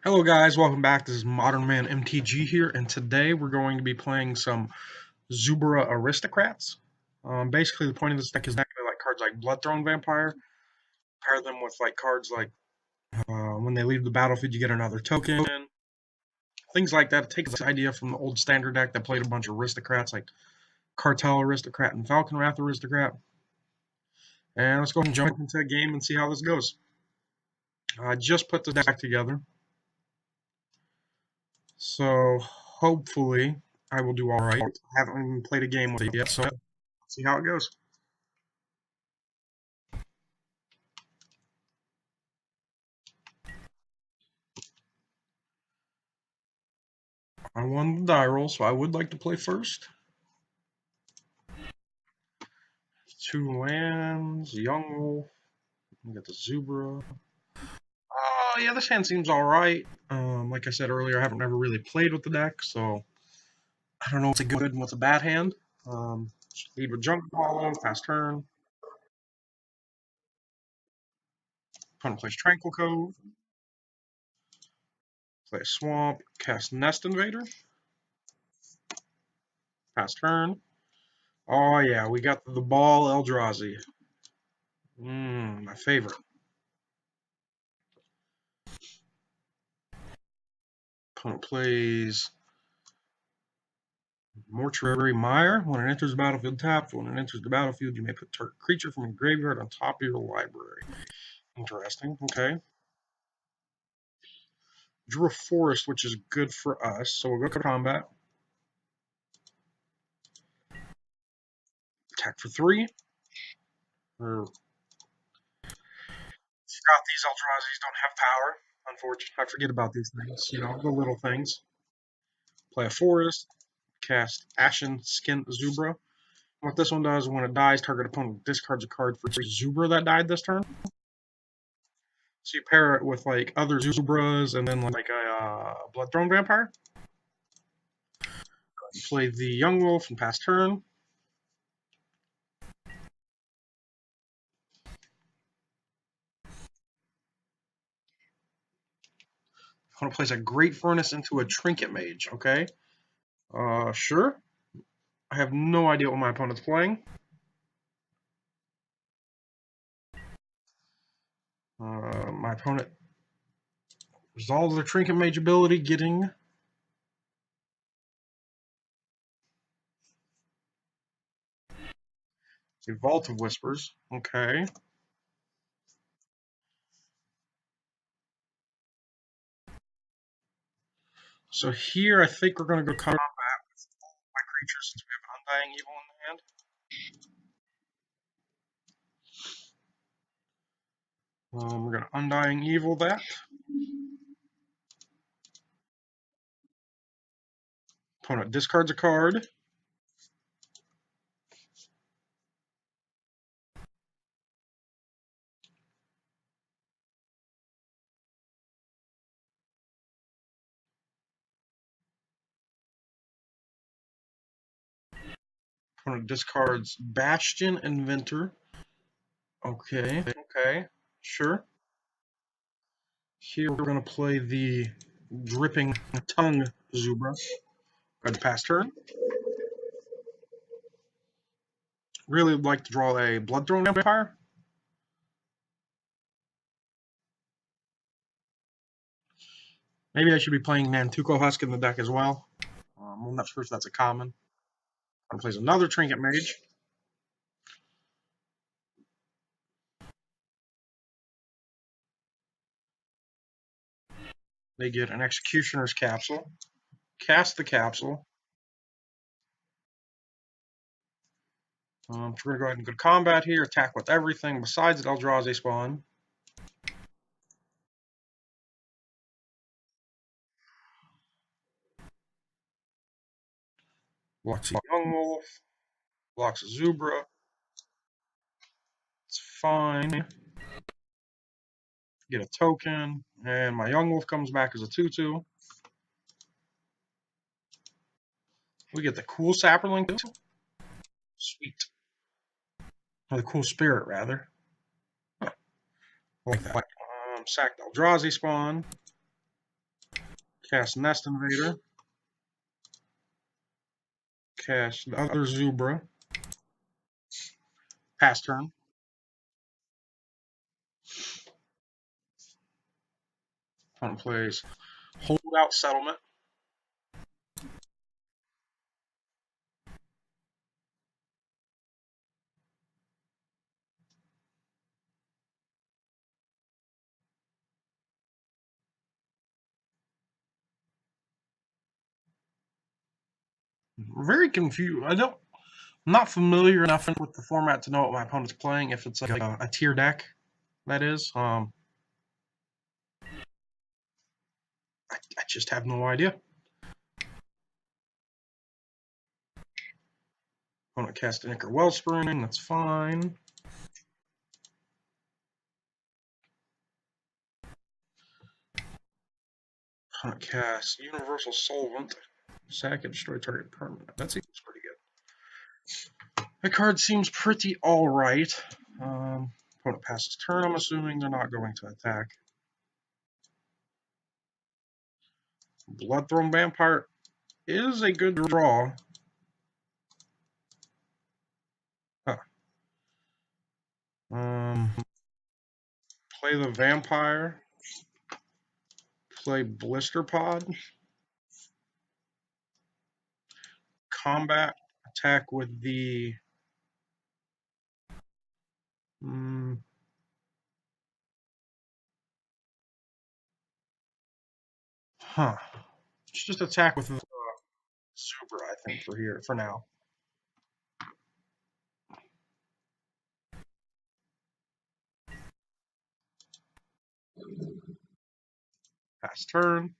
Hello guys, welcome back. This is Modern Man MTG here, and today we're going to be playing some Zubera Aristocrats. Basically, the point of this deck is actually like cards like Bloodthrone Vampire. Pair them with like cards like when they leave the battlefield, you get another token. Things like that. It takes this idea from the old standard deck that played a bunch of aristocrats like Cartel Aristocrat and Falcon Wrath Aristocrat. And let's go ahead and jump into a game and see how this goes. I just put the deck together, so hopefully I will do all right. I haven't even played a game with it yet, so let's see how it goes. I won the die roll, so I would like to play first. 2 lands, Young Wolf. We got the Zubra. Oh, yeah, this hand seems alright. Like I said earlier, I haven't ever really played with the deck, so I don't know what's a good and what's a bad hand. Lead with Junk Ball, fast turn. Opponent plays Tranquil Cove. Play a Swamp, cast Nest Invader. Fast turn. Oh, yeah, we got the Ball Eldrazi. My favorite. Opponent plays Mortuary Mire. When it enters the battlefield tapped, when it enters the battlefield, you may put target creature from your graveyard on top of your library. Interesting. Okay. Drew a forest, which is good for us. So we'll go to combat. Attack for 3. Or forgot these Eldrazi's don't have power. Unfortunately, I forget about these things. The little things. Play a forest. Cast Ashen Skin Zubra. What this one does, when it dies, target opponent discards a card for each Zubra that died this turn. So you pair it with like other Zubras and then like a Bloodthrone Vampire. You play the Young Wolf and pass turn. Opponent plays a Great Furnace into a Trinket Mage. Okay. Sure. I have no idea what my opponent's playing. My opponent resolves their Trinket Mage ability, getting a Vault of Whispers. Okay. So here, I think we're going to go combat with all my creatures since we have an Undying Evil in the hand. We're going to Undying Evil that. Opponent discards a card. Opponent discards Bastion Inventor. Okay. Okay. Sure. Here we're going to play the Dripping Tongue Zubra. Go ahead, pass turn. Really would like to draw a Bloodthrone Vampire. Maybe I should be playing Nantuko Husk in the deck as well. I'm not sure if that's a common. One plays another Trinket Mage. They get an Executioner's Capsule. Cast the capsule. We're going to go ahead and go to combat here. Attack with everything besides the Eldrazi spawn. Blocks a Young Wolf. Blocks a Zubra. It's fine. Get a token. And my Young Wolf comes back as a 2/2. We get the Cool Sapperling too. Sweet. Or the Cool Spirit, rather. Huh. Like that. Sack the Eldrazi spawn. Cast Nest Invader. Cast the other Zubera. Pass turn. Opponent plays Holdout Settlement. Very confused. I'm not familiar enough with the format to know what my opponent's playing. If it's like a tier deck, that is. I just have no idea. Opponent cast an Ichor Wellspring. That's fine. Opponent cast Universal Solvent. Sack and destroy target permanent. That seems pretty good. The card seems pretty alright. Opponent passes turn. I'm assuming they're not going to attack. Bloodthorn Vampire is a good draw. Huh. Play the Vampire. Play Blister Pod. Combat. Attack with the... Huh. Let's just attack with the Super, I think, for now. Pass turn.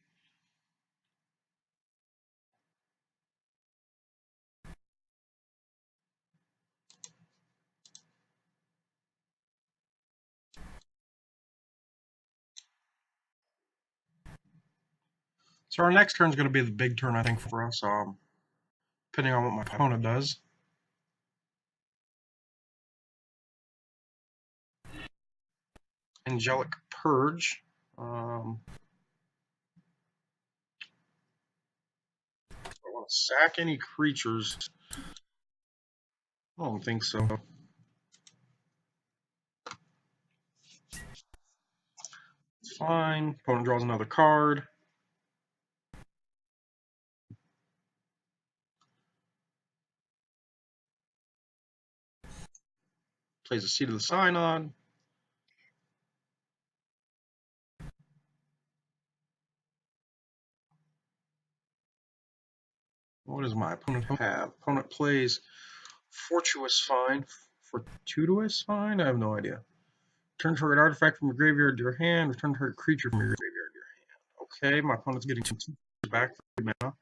So our next turn is going to be the big turn, I think, for us, depending on what my opponent does. Angelic Purge. I want to sack any creatures. I don't think so. Fine. Opponent draws another card. Plays a Seat of the Synod. What does my opponent have? Opponent plays Fortuitous Find. Fortuitous Find? I have no idea. Return target artifact from your graveyard to your hand. Return target creature from your graveyard to your hand. Okay, my opponent's getting 2 back for 3 mana.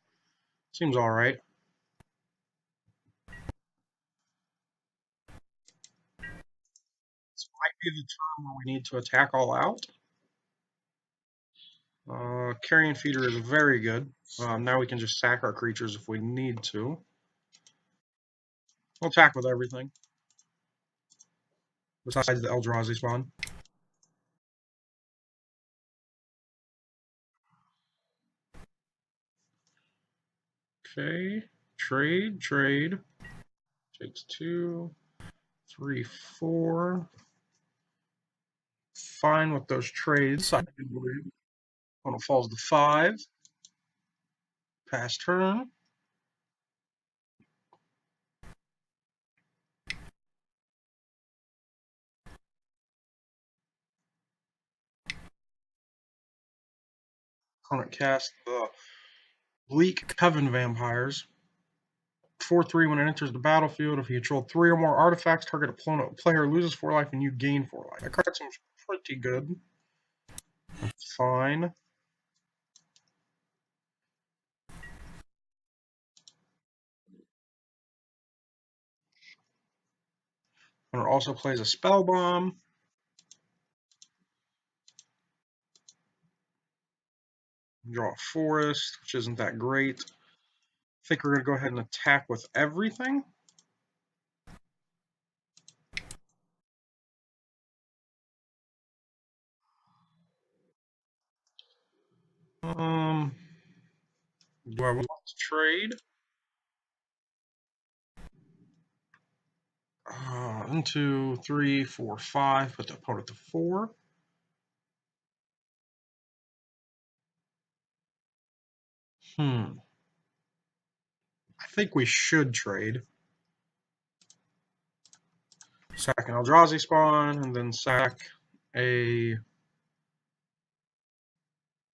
Seems alright. This might be the turn where we need to attack all out. Carrion Feeder is very good. Now we can just sack our creatures if we need to. We'll attack with everything. Besides the Eldrazi spawn. Okay. Trade. Takes 2, 3, 4. Fine with those trades, I believe. Opponent falls to 5. Pass turn. Opponent casts the Bleak Coven Vampires. 4/3 when it enters the battlefield. If you control 3 or more artifacts, target opponent player loses 4 life and you gain 4 life. That card seems pretty good. That's fine. Opponent also plays a Spell Bomb. Draw a Forest, which isn't that great. I think we're going to go ahead and attack with everything. Do I want to trade? 1, 2, 3, 4, 5. Put the opponent to 4. I think we should trade. Sack an Eldrazi spawn, and then sack a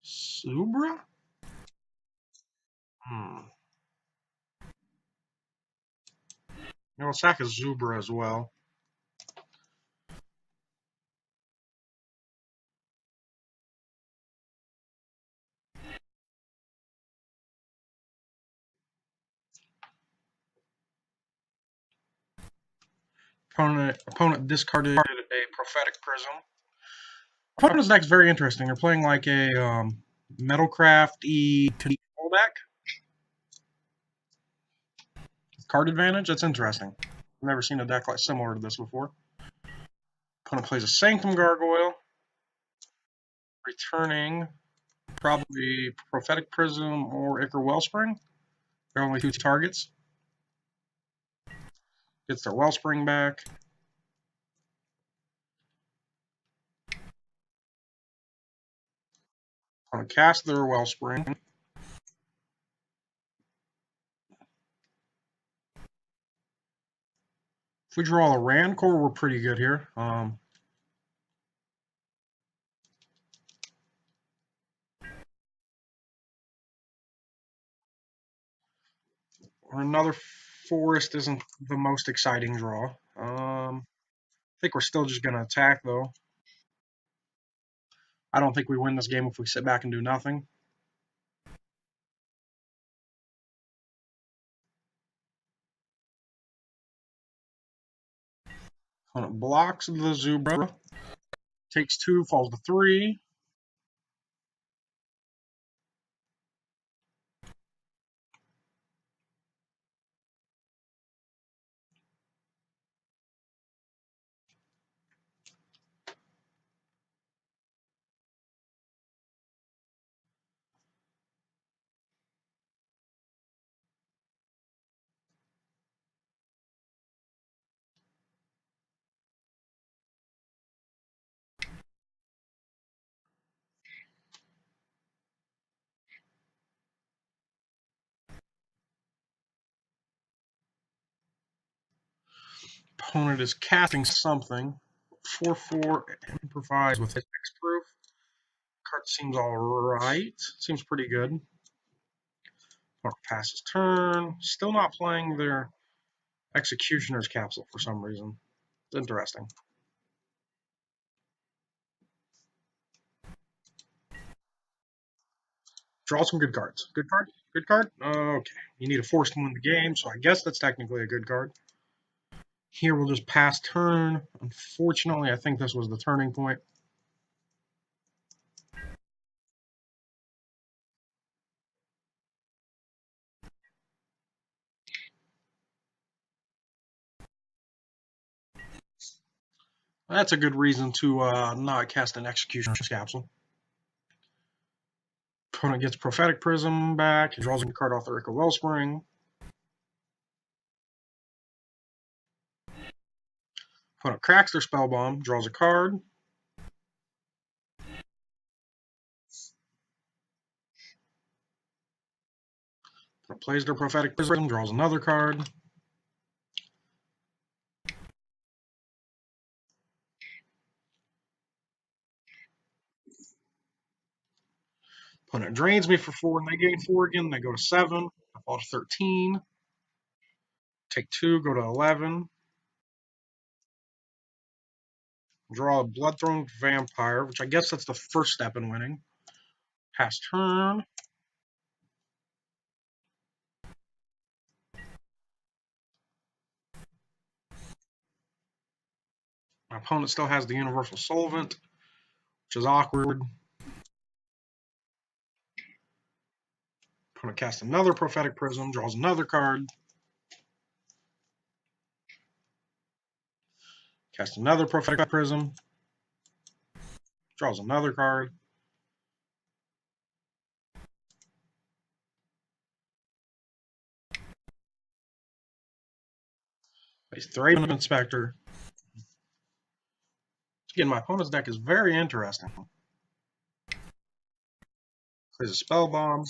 Zubera? We'll sack a Zubera as well. Opponent discarded a Prophetic Prism. Opponent's deck's very interesting. They're playing like a Metalcraft-y control deck. Card advantage? That's interesting. I've never seen a deck like similar to this before. Opponent plays a Sanctum Gargoyle. Returning probably Prophetic Prism or Ichor Wellspring. There are only 2 targets. Gets their Wellspring back. Opponent casts their Wellspring. If we draw a Rancor, we're pretty good here. Or another Forest isn't the most exciting draw. I think we're still just going to attack, though. I don't think we win this game if we sit back and do nothing. Opponent blocks the Zubera. Takes 2, falls to 3. Opponent is casting something. 4/4 improvise with Hexproof. Card seems alright. Seems pretty good. Opponent passes turn. Still not playing their Executioner's Capsule for some reason. It's interesting. Draw some good cards. Good card? Good card? Okay. You need a force to win the game, so I guess that's technically a good card. Here we'll just pass turn. Unfortunately, I think this was the turning point. That's a good reason to not cast an Executioner's Capsule. Opponent gets Prophetic Prism back. He draws a card off the Ichor Wellspring. Opponent cracks their Spell Bomb, draws a card. Opponent plays their Prophetic Prism, draws another card. Opponent drains me for 4 and they gain 4 again. They go to 7. I fall to 13. Take 2, go to 11. Draw a Bloodthorn Vampire, which I guess that's the first step in winning. Pass turn. My opponent still has the Universal Solvent, which is awkward. Opponent casts another Prophetic Prism, draws another card. Cast another Prophetic Prism, draws another card. Plays Thraben Inspector. Again, my opponent's deck is very interesting. Plays a Spell Bomb.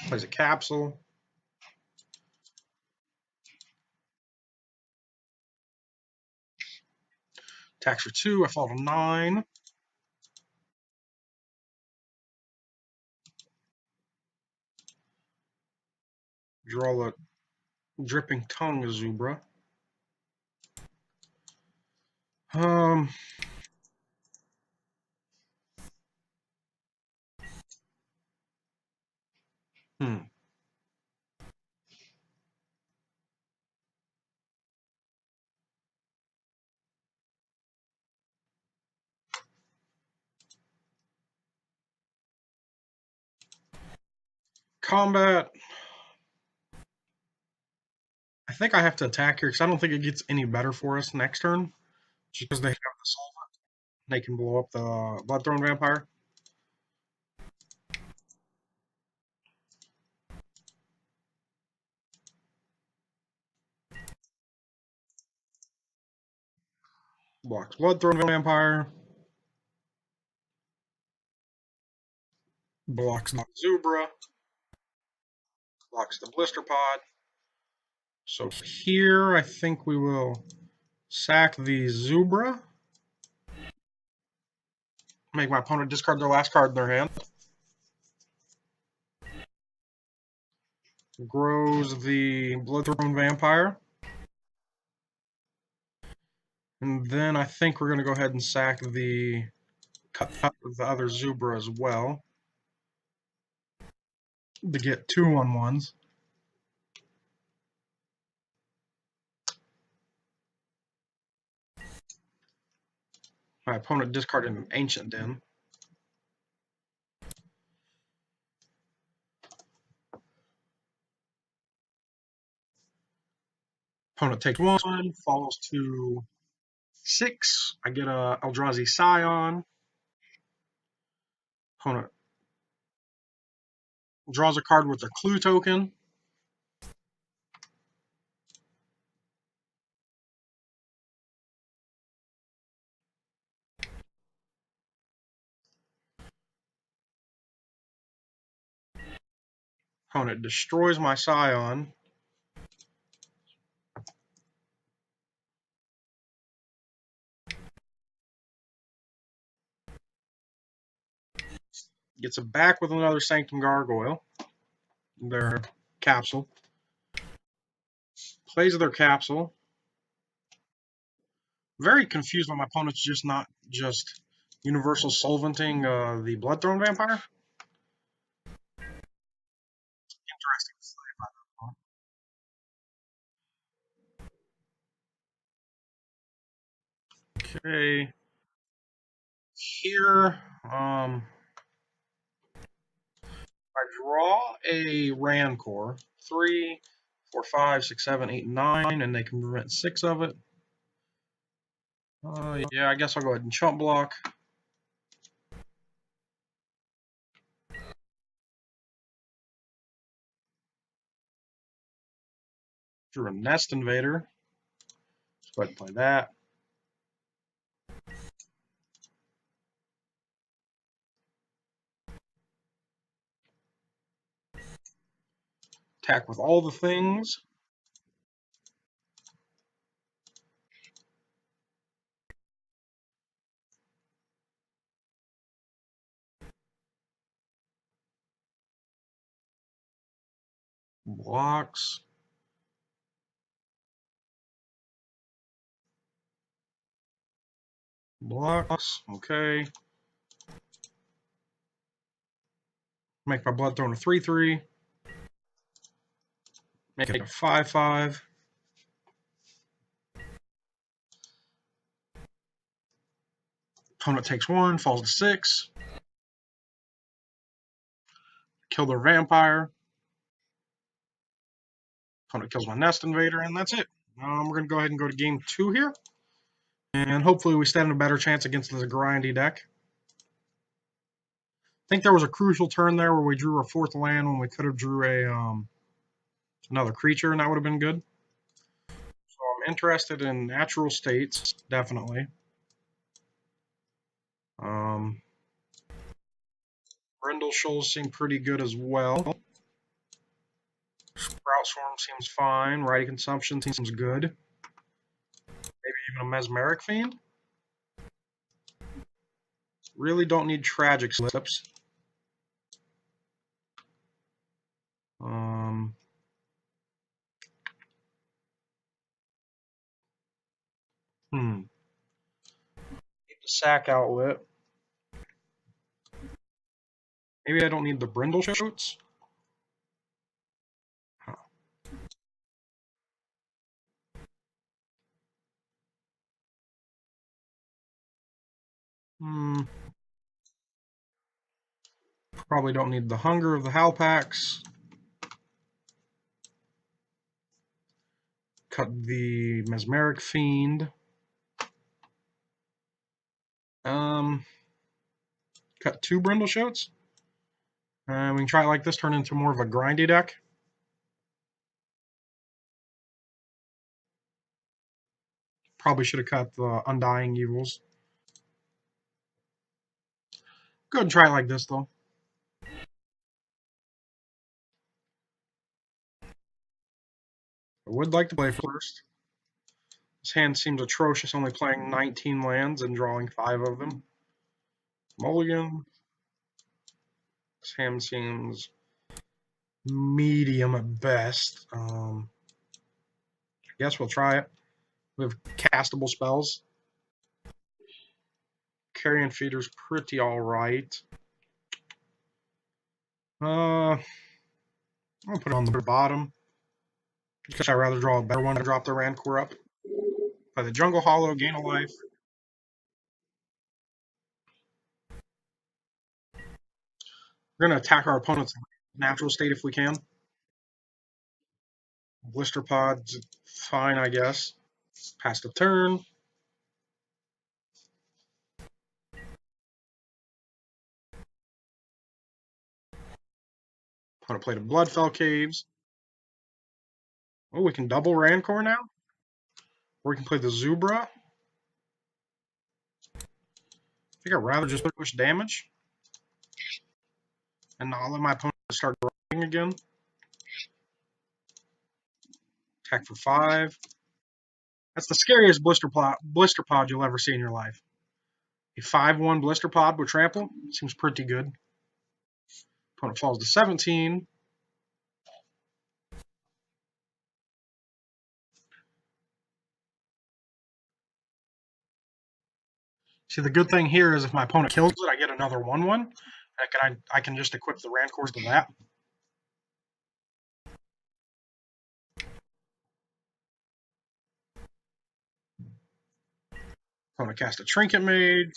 Plays a Capsule. Attacks for 2. I fall to 9. Draw a Dripping Tongue Zubera. Hmm. Combat. I think I have to attack here because I don't think it gets any better for us next turn. Just because they have the Solvent. They can blow up the Bloodthorn Vampire. Blocks Bloodthorn Vampire. Blocks Zubera. Blocks the Blister Pod. So here I think we will sack the Zubera. Make my opponent discard their last card in their hand. Grows the Bloodthorn Vampire. And then I think we're going to go ahead and sack the other Zubera as well to get 2/1/1s. My opponent discarded an Ancient Den. Opponent takes 1, falls to 6. I get a Eldrazi Scion. Opponent draws a card with a Clue token. Opponent destroys my Scion. Gets it back with another Sanctum Gargoyle. Their capsule. Plays their capsule. Very confused why my opponent's just not just universal solventing the Bloodthorn Vampire. Interesting to say about that. Okay. Here, I draw a Rancor. 3, 4, 5, 6, 7, 8, 9, and they can prevent 6 of it. Yeah, I guess I'll go ahead and chump block. Drew a Nest Invader. Let's go ahead and play that. Attack with all the things. Blocks. Blocks. Okay. Make my Bloodthorn a 3/3. Make it a 5/5. Opponent takes 1, falls to 6. Kill their Vampire. Opponent kills my Nest Invader, and that's it. We're going to go ahead and go to game 2 here. And hopefully we stand a better chance against this grindy deck. I think there was a crucial turn there where we drew a 4th land when we could have drew a another creature, and that would have been good. interested in natural states, definitely. Brindle shoals seem pretty good as well. Sprout Swarm seems fine. Righty Consumption seems good. Maybe even a Mesmeric Fiend. Really don't need Tragic Slips. Need the Sack Outlet. Maybe I don't need the Brindle Shoats. Probably don't need the Hunger of the Halpax. Cut the Mesmeric Fiend. Cut 2 Brindle Shoats. We can try it like this, turn into more of a grindy deck. Probably should have cut the Undying Evils. Go ahead and try it like this, though. I would like to play first. This hand seems atrocious, only playing 19 lands and drawing 5 of them. Mulligan. This hand seems medium at best. I guess we'll try it. We have castable spells. Carrion Feeder's pretty alright. I'm going to put it on the bottom. Because I'd rather draw a better one to drop the Rancor up. Play the Jungle Hollow, gain a life. We're going to attack our opponent's natural state if we can. Blister Pod's fine, I guess. Pass the turn. Opponent played a Bloodfell Caves. Oh, we can double Rancor now? Or we can play the Zubera. I think I'd rather just push damage. And not let my opponent start grinding again. Attack for 5. That's the scariest blister pod you'll ever see in your life. A 5/1 blister pod with trample seems pretty good. Opponent falls to 17. See, the good thing here is if my opponent kills it, I get another 1/1. I can just equip the Rancors to that. Opponent cast a Trinket Mage.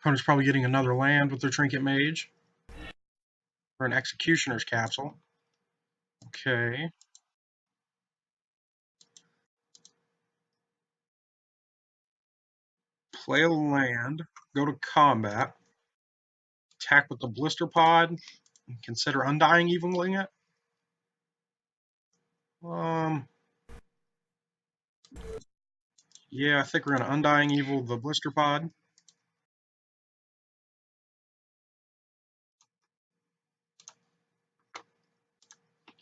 Opponent's probably getting another land with their Trinket Mage. Or an Executioner's Capsule. Okay. Play a land. Go to combat. Attack with the Blister Pod. And consider Undying Eviling it. Yeah, I think we're going to Undying Evil the Blister Pod.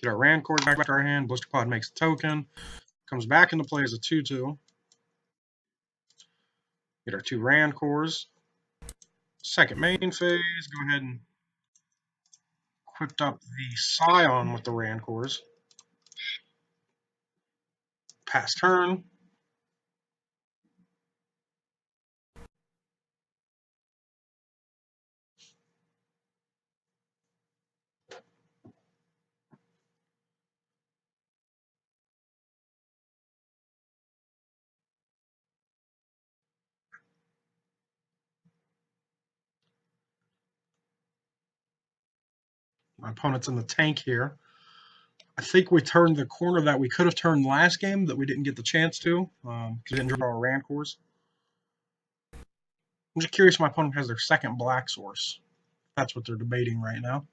Get our Rancor back to our hand. Blister Pod makes a token. Comes back into play as a 2/2. Get our 2 Rancors. Second main phase. Go ahead and equip up the Scion with the Rancors. Pass turn. My opponent's in the tank here. I think we turned the corner that we could have turned last game that we didn't get the chance to because we didn't draw our Rancors. I'm just curious if my opponent has their second black source. That's what they're debating right now.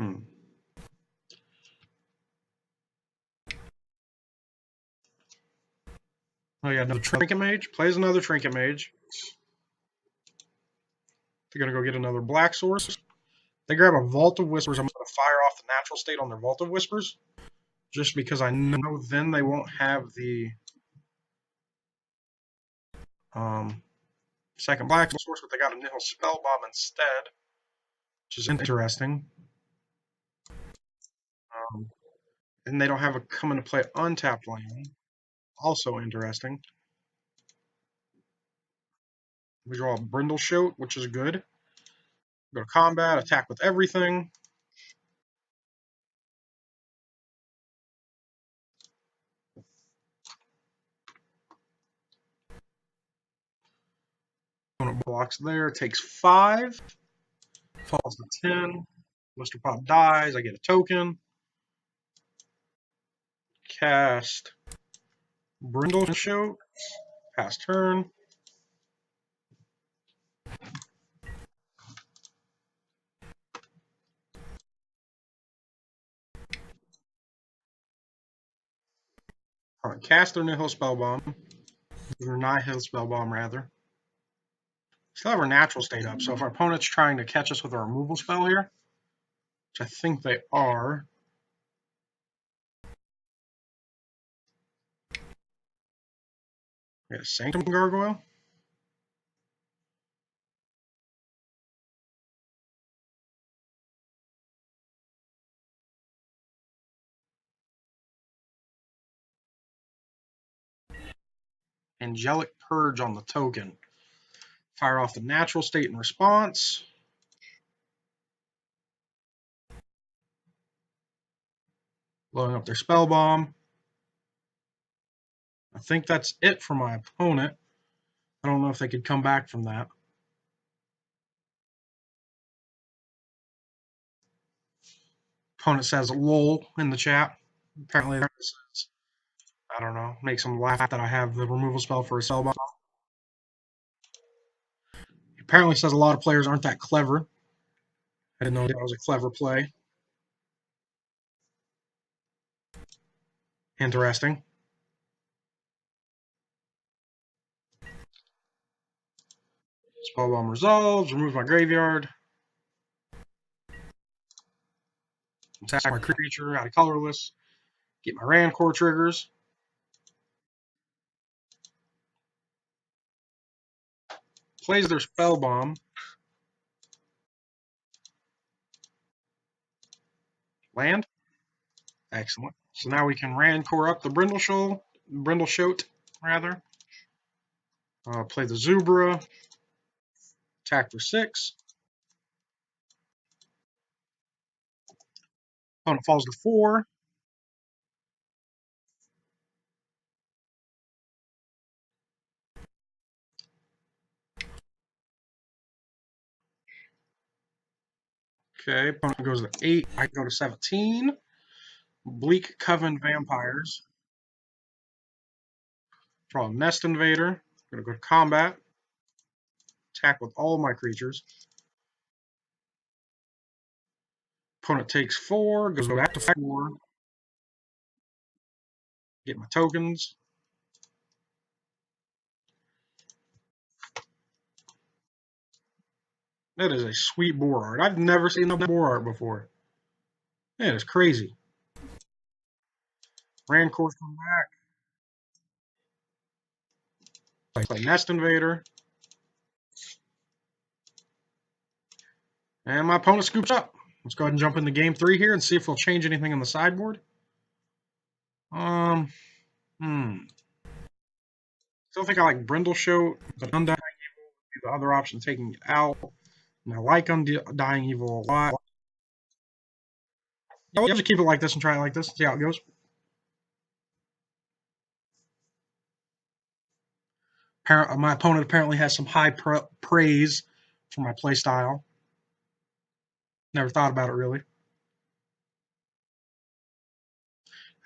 Oh yeah, another Trinket Mage. Plays another Trinket Mage. They're going to go get another Black Source. They grab a Vault of Whispers. I'm going to fire off the natural state on their Vault of Whispers. Just because I know then they won't have the second Black Source, but they got a Nihil Spellbomb instead, which is interesting. And they don't have a come into play untapped land. Also interesting. We draw a Brindleshote, which is good. Go to combat, attack with everything. Opponent blocks there, takes 5. Falls to 10. Mr. Pop dies, I get a token. Cast Brindleshote. Pass turn. Cast their Nihil Spellbomb. Or Nihil Spellbomb, rather. Still have our natural state up, so if our opponent's trying to catch us with a removal spell here, which I think they are. We got Sanctum Gargoyle. Angelic Purge on the token. Fire off the natural state in response. Blowing up their spell bomb. I think that's it for my opponent. I don't know if they could come back from that. Opponent says lol in the chat. Apparently, I don't know, makes them laugh that I have the removal spell for a spell bomb. Apparently says a lot of players aren't that clever. I didn't know that was a clever play. Interesting. Spellbomb resolves, remove my graveyard. Attack my creature out of colorless. Get my Rancor triggers. Plays their Spellbomb. Land. Excellent. So now we can Rancor up the Brindleshote, rather. Play the Zubera. Attack for 6. Opponent falls to 4. Okay, opponent goes to 8. I go to 17. Bleak Coven Vampires. Draw a Nest Invader. I'm going to go to combat. Attack with all my creatures. Opponent takes 4. Goes back to 4. Get my tokens. That is a sweet boar art. I've never seen that boar art before. That is crazy. Rancor's come back. Play Nest Invader. And my opponent scoops up. Let's go ahead and jump into game 3 here and see if we'll change anything on the sideboard. Still think I like Brindleshote, but Undying Evil would be the other option, taking it out. And I like Undying Evil a lot. Yeah, we'll just keep it like this and try it like this, see how it goes. My opponent apparently has some high praise for my playstyle. Never thought about it really.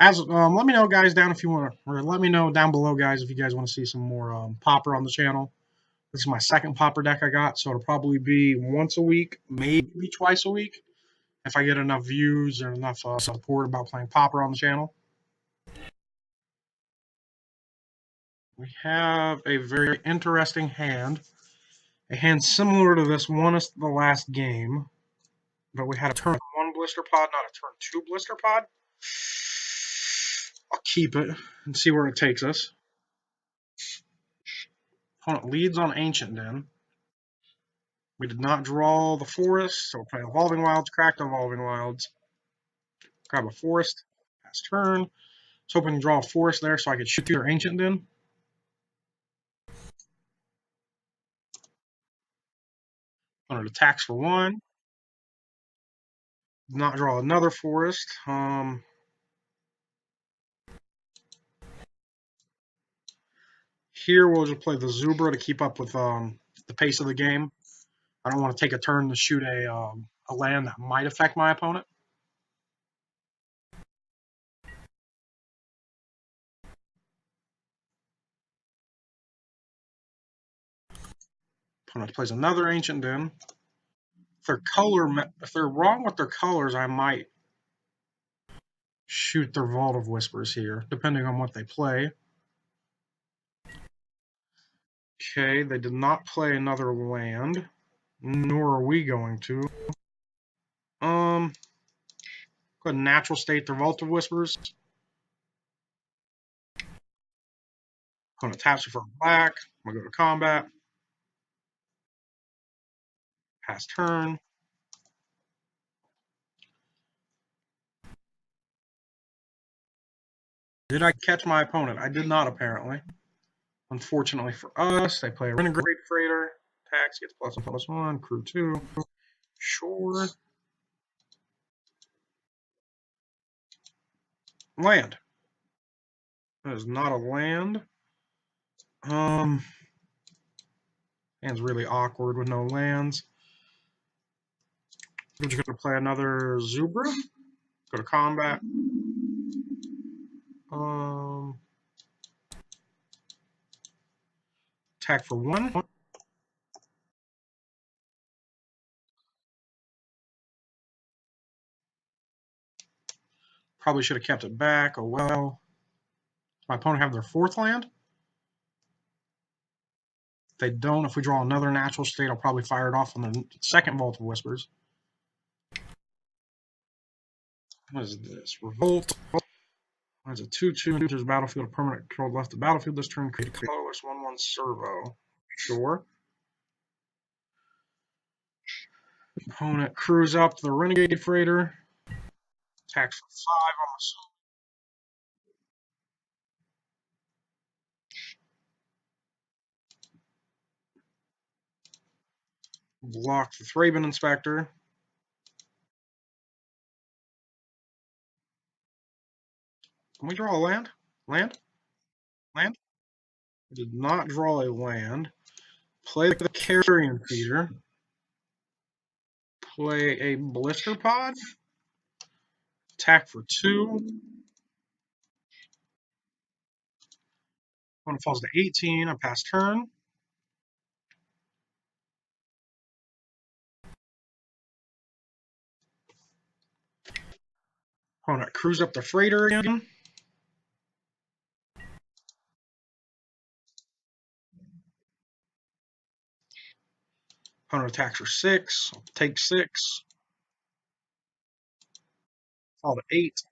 Let me know, guys, down if you want to, or let me know down below, guys, if you guys want to see some more Pauper on the channel. This is my second Pauper deck I got, so it'll probably be once a week, maybe twice a week. if I get enough views and enough support about playing Pauper on the channel. We have a very interesting hand. A hand similar to this won us the last game, but we had a turn 1 blister pod, not a turn 2 blister pod. I'll keep it and see where it takes us. Opponent leads on Ancient Den. We did not draw the forest, so we'll play Evolving Wilds, cracked Evolving Wilds. Grab a forest, pass turn. I was hoping to draw a forest there so I could shoot through their Ancient Den. Opponent attacks for 1. Did not draw another forest. Here we'll just play the Zubera to keep up with the pace of the game. I don't want to take a turn to shoot a land that might affect my opponent. Opponent plays another Ancient Den. If they're wrong with their colors, I might shoot their Vault of Whispers here, depending on what they play. Okay, they did not play another land, nor are we going to. Go ahead and natural state their Vault of Whispers. Opponent taps for black. I'm gonna go to combat. Pass turn. Did I catch my opponent? I did not, apparently. Unfortunately for us, they play a Renegade Freighter. Tax gets +1/+1. Crew 2. Sure. Land. That is not a land. Hand's really awkward with no lands. I'm just going to play another Zubera. Go to combat. Attack for 1. Probably should have kept it back. Oh well. Does my opponent have their 4th land? If they don't, if we draw another natural state, I'll probably fire it off on the 2nd Vault of Whispers. What is this? Revolt. That's a 2/2. Enters battlefield. A permanent controlled left the battlefield this turn. Create a colorless 1/1 servo. Sure. Opponent crews up the Renegade Freighter. Attacks for 5 on the block the Thraben Inspector. Can we draw a land? Land? Land? I did not draw a land. Play the Carrion Feeder. Play a Blister Pod. Attack for 2. Opponent falls to 18. I pass turn. Opponent crews up the Freighter again. Opponent attacks for 6. I'll take 6. Fall to 8.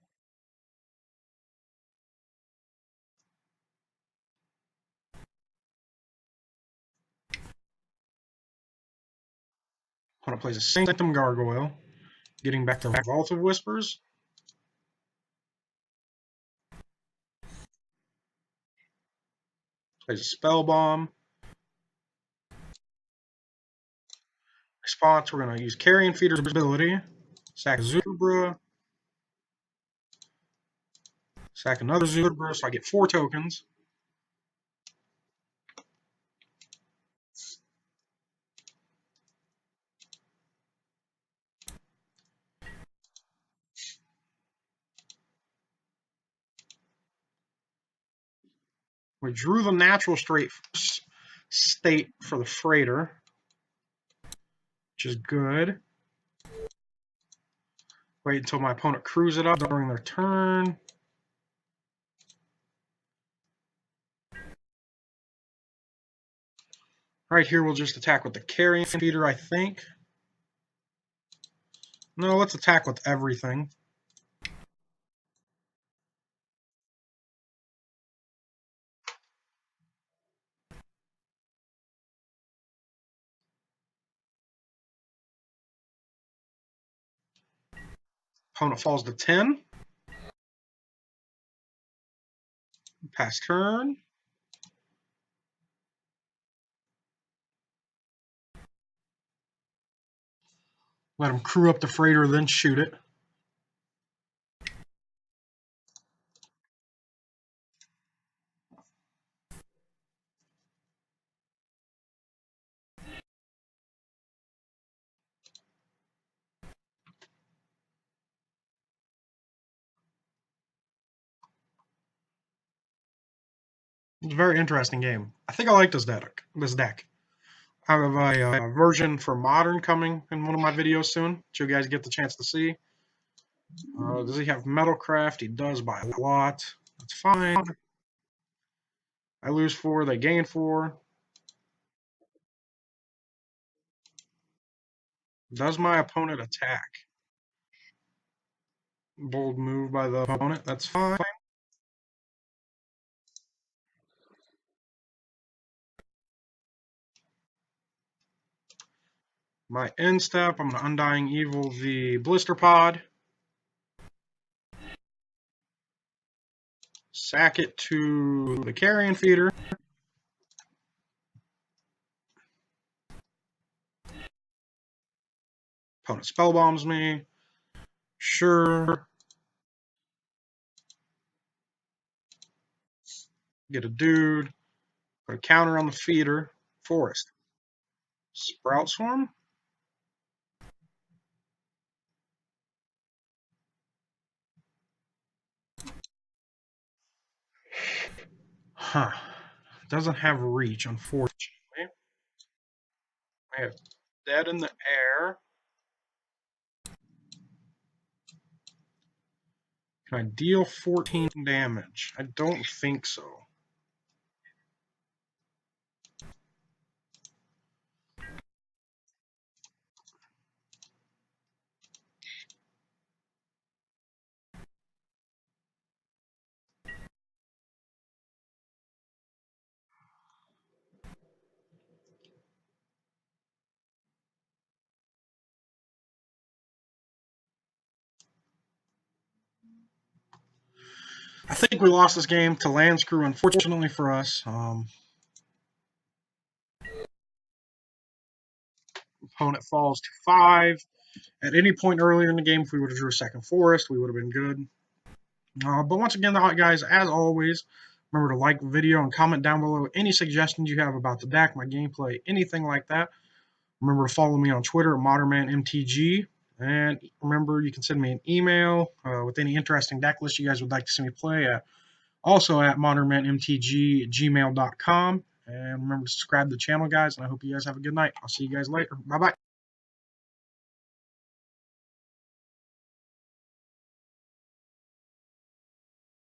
Opponent plays a Sanctum Gargoyle. Getting back to Vault of Whispers. Plays a Spell Bomb. Response, we're going to use Carrion Feeder's ability. Sack Zubera. Sack another Zubera, so I get 4 tokens. We drew the natural state for the Freighter, which is good. Wait until my opponent crews it up during their turn. Right here, we'll just attack with the carrion feeder, I think. No, let's attack with everything. Opponent falls to 10. Pass turn. Let him crew up the freighter, then shoot it. It's a very interesting game. I think I like this deck. I have a version for Modern coming in one of my videos soon, that you guys get the chance to see. Does he have Metalcraft? He does by a lot. That's fine. I lose 4, they gain 4. Does my opponent attack? Bold move by the opponent. That's fine. My end step, I'm going to Undying Evil the Blister Pod. Sack it to the Carrion Feeder. Opponent spellbombs me. Sure. Get a dude. Put a counter on the feeder. Forest. Sprout Swarm. Huh. Doesn't have reach, unfortunately. I have Dead in the Air. Can I deal 14 damage? I don't think so. I think we lost this game to Land Screw, unfortunately for us. Opponent falls to 5. At any point earlier in the game, if we would have drew a second forest, we would have been good. But once again, guys, as always, remember to like the video and comment down below any suggestions you have about the deck, my gameplay, anything like that. Remember to follow me on Twitter at ModernManMTG. And remember, you can send me an email with any interesting deck list you guys would like to see me play at also at modernmanmtg@gmail.com. And remember to subscribe to the channel, guys. And I hope you guys have a good night. I'll see you guys later. Bye-bye.